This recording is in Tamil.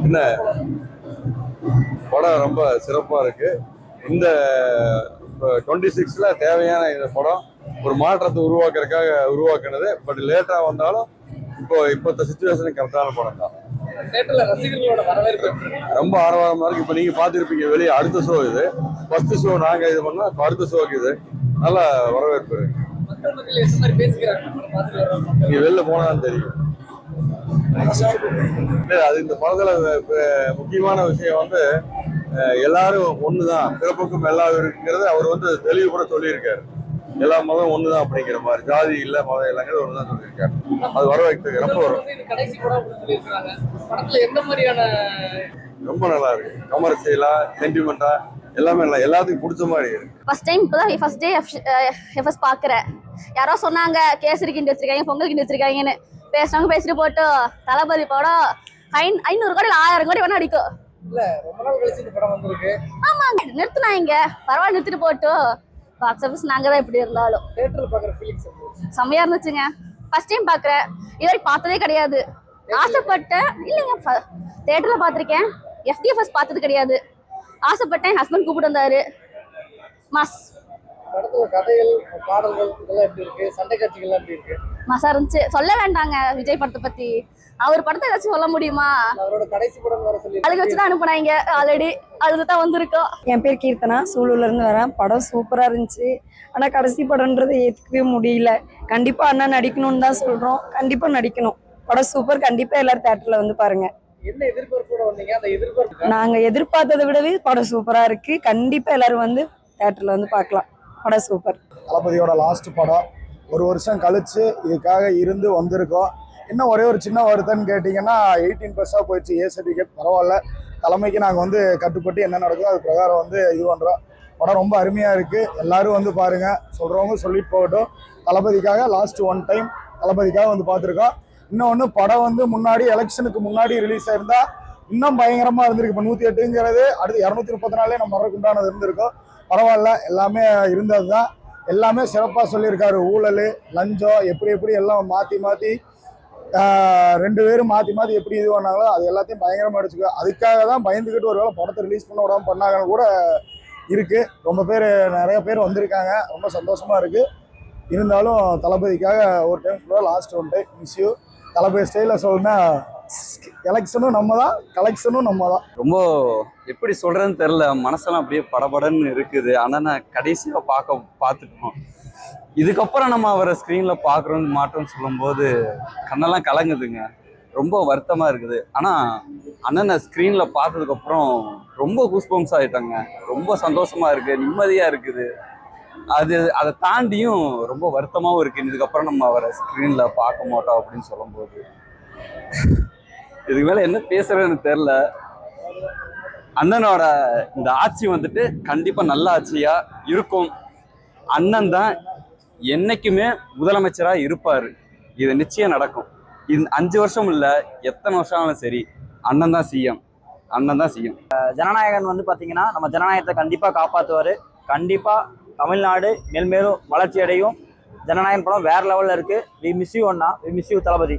என்ன படம் ரொம்ப சிறப்பா இருக்கு. இந்த 26ல தேவையான இந்த படம் ஒரு மாற்றத்தை உருவாக்குனது. பட் லேட்டா வந்தாலும் இப்போத்த சிச்சுவேஷனுக்கு கரெக்டான படம் தான். ரசிகர்களோட வரவேற்பு ரொம்ப ஆரவாரமா இருக்கு. இப்ப நீங்க பாத்துருப்பீங்க வெளியே அடுத்த ஷோ இது. ஃபர்ஸ்ட் ஷோ நாங்க இது பண்ணா இப்ப அடுத்த ஷோக்கு இது நல்ல வரவேற்பு இருக்கு. நீங்க வெளில போனாலும் தெரியும். அது இந்த படத்துல முக்கியமான விஷயம் வந்து எல்லாரும் ஒண்ணுதான், பிறப்புக்கும் எல்லா இருக்குங்கிறது அவர் தெளிவு கூட சொல்லியிருக்காரு. எல்லா மதம் ஒண்ணுதான் அப்படிங்கிற மாதிரி, ஜாதி இல்ல மதம் இல்லைங்கிறது ஒண்ணுதான் சொல்லியிருக்காரு. அது வரவேற்று ரொம்ப ரொம்ப நல்லா இருக்கு. கமர்ஷியலா சென்டிமெண்டா எல்லாமே இல்லை, எல்லாத்துக்கும் பிடிச்ச மாதிரி இருக்கு. ஃபர்ஸ்ட் டைம் இப்போதான் ஃபர்ஸ்ட் டே எஃப்எஸ் பார்க்குறேன். யாரோ சொன்னாங்க கேசரி கிண்டி வச்சிருக்காங்க, பொங்கல் கிண்டி வச்சிருக்காங்கன்னு. பேசுறவங்க பேசிட்டு போட்டு தளபதி படம் 500 கோடி 1000 கோடி வேணா அடிக்கும். ரொம்ப நாள் கழிச்சு இந்த படம் வந்திருக்கு. ஆமாங்க, நிறுத்தினாங்க, பரவாயில்ல நிறுத்திட்டு போட்டு. பாக்ஸ் ஆஃபீஸ் நாங்க தான் எப்படி இருந்தாலும் தியேட்டர்ல பாக்குற ஃபீலிங்ஸ் செம்மையா இருந்துச்சுங்க. ஃபர்ஸ்ட் டைம் பாக்குறேன், இதுவரை பார்த்ததே கிடையாது. ஆசைப்பட்டேன் இல்லைங்க, தியேட்டர்ல பார்த்துருக்கேன், எஃப்டிஎஃப்எஸ் பார்த்தது கிடையாது. ஆசைப்பட்டேன், ஹஸ்பண்ட் கூப்பிட்டு வந்தாரு. மாஸ் படத்துல கதைகள் பாடல்கள் இதெல்லாம் எப்படி இருக்கு, சண்டை காட்சிகள் எப்படி இருக்கு? மாசா இருந்துச்சு. சொல்ல வேண்டாங்க விஜய் படத்தை பத்தி. அவர் படத்தை ஏதாச்சும் சொல்ல முடியுமா? அவரோட கடைசி படம் வர சொல்லி அதுக்கு வச்சுதான் அனுப்புனாங்க. ஆல்ரெடி அதுதான் வந்திருக்கோம். என் பேர் கீர்த்தனா, சூலூர்ல இருந்து வரேன். படம் சூப்பரா இருந்துச்சு. ஆனா கடைசி படம்ன்றதை ஏத்துக்கவே முடியல. கண்டிப்பா அண்ணா நடிக்கணும்னு தான் சொல்றோம். கண்டிப்பா நடிக்கணும். படம் சூப்பர். கண்டிப்பா எல்லாரும் தியேட்டர்ல வந்து பாருங்க. என்ன எதிர்பார்ப்போட வந்தீங்க? அந்த எதிர்பார்ப்பு நாங்க எதிர்பார்த்ததை விடவே படம் சூப்பரா இருக்கு. கண்டிப்பா எல்லாரும் வந்து தியேட்டர்ல வந்து பார்க்கலாம். படம் சூப்பர். தளபதியோட லாஸ்ட் படம் 1 வருஷம் கழிச்சு இதுக்காக இருந்து வந்திருக்கோம். இன்னும் ஒரே ஒரு சின்ன வருத்தம்னு கேட்டிங்கன்னா 18+ போயிடுச்சு ஏ சர்டிஃபிகேட். பரவாயில்ல, தலைமைக்கு நாங்கள் கட்டுப்பட்டு என்ன நடக்குதோ அது பிரகாரம் இது பண்ணுறோம். படம் ரொம்ப அருமையாக இருக்குது. எல்லோரும் வந்து பாருங்கள். சொல்கிறவங்க சொல்லிட்டு போகட்டும். தளபதிக்காக லாஸ்ட் ஒன் டைம் தளபதிக்காக பார்த்துருக்கோம். இன்னொன்று படம் முன்னாடி எலெக்ஷனுக்கு முன்னாடி ரிலீஸ் ஆயிருந்தா இன்னும் பயங்கரமாக இருந்திருக்கு. இப்போ 108ங்கிறது அடுத்து 234 நம்ம வர்றதுக்கு உண்டானது இருந்திருக்கும். பரவாயில்ல, எல்லாமே இருந்தது தான். எல்லாமே சிறப்பாக சொல்லியிருக்காரு. ஊழல், லஞ்சம் எப்படி எல்லாம் மாற்றி 2 பேரும் மாற்றி எப்படி இது பண்ணாங்களோ அது எல்லாத்தையும் பயங்கரமாக அடிச்சுக்கோ. அதுக்காக தான் பயந்துக்கிட்டு ஒரு வேளை படத்தை ரிலீஸ் பண்ண விடாமல் பண்ணாங்கன்னு கூட இருக்குது. நிறைய பேர் வந்திருக்காங்க. ரொம்ப சந்தோஷமாக இருக்குது. இருந்தாலும் தளபதிக்காக ஒரு டைம் ஃபுல்லாக last one time miss you. தளபதி ஸ்டைலில் சொல்லணும்னா எலெக்ஷனும் நம்ம தான், கலெக்ஷனும் நம்ம தான். ரொம்ப எப்படி சொல்கிறேன்னு தெரில, மனசெல்லாம் அப்படியே படபடன்னு இருக்குது. ஆனால் நான் கடைசியாக பார்த்துட்டோம். இதுக்கப்புறம் நம்ம அவரை ஸ்க்ரீனில் பார்க்குறோன்னு மாட்டோம்னு சொல்லும்போது கண்ணெல்லாம் கலங்குதுங்க. ரொம்ப வருத்தமாக இருக்குது. ஆனால் அண்ணனை ஸ்க்ரீனில் பார்த்ததுக்கப்புறம் ரொம்ப கூஸ்பம்ஸ் ஆகிட்டாங்க. ரொம்ப சந்தோஷமாக இருக்குது, நிம்மதியாக இருக்குது. அதை தாண்டியும் ரொம்ப வருத்தமாகவும் இருக்குது. இதுக்கப்புறம் நம்ம அவரை ஸ்க்ரீனில் பார்க்க மாட்டோம் அப்படின்னு சொல்லும்போது இதுக்கு மேலே என்ன பேசுறதுன்னு தெரில. அண்ணனோட இந்த ஆட்சி கண்டிப்பாக நல்ல ஆட்சியாக இருக்கும். அண்ணன் தான் என்னைக்குமே முதலமைச்சராக இருப்பார். இது நிச்சயம் நடக்கும். இது 5 வருஷம் இல்லை, எத்தனை வருஷம் ஆனாலும் சரி, அண்ணன் தான் சிஎம். அண்ணன் தான் சிஎம். ஜனநாயகன் பார்த்தீங்கன்னா நம்ம ஜனநாயகத்தை கண்டிப்பாக காப்பாற்றுவார். கண்டிப்பாக தமிழ்நாடு மேல்மேலும் வளர்ச்சி அடையும். ஜனநாயகன் படம் வேறு லெவலில் இருக்குது. வி மிஸ் யூ அண்ணா, வி மிஸ் யூ தளபதி.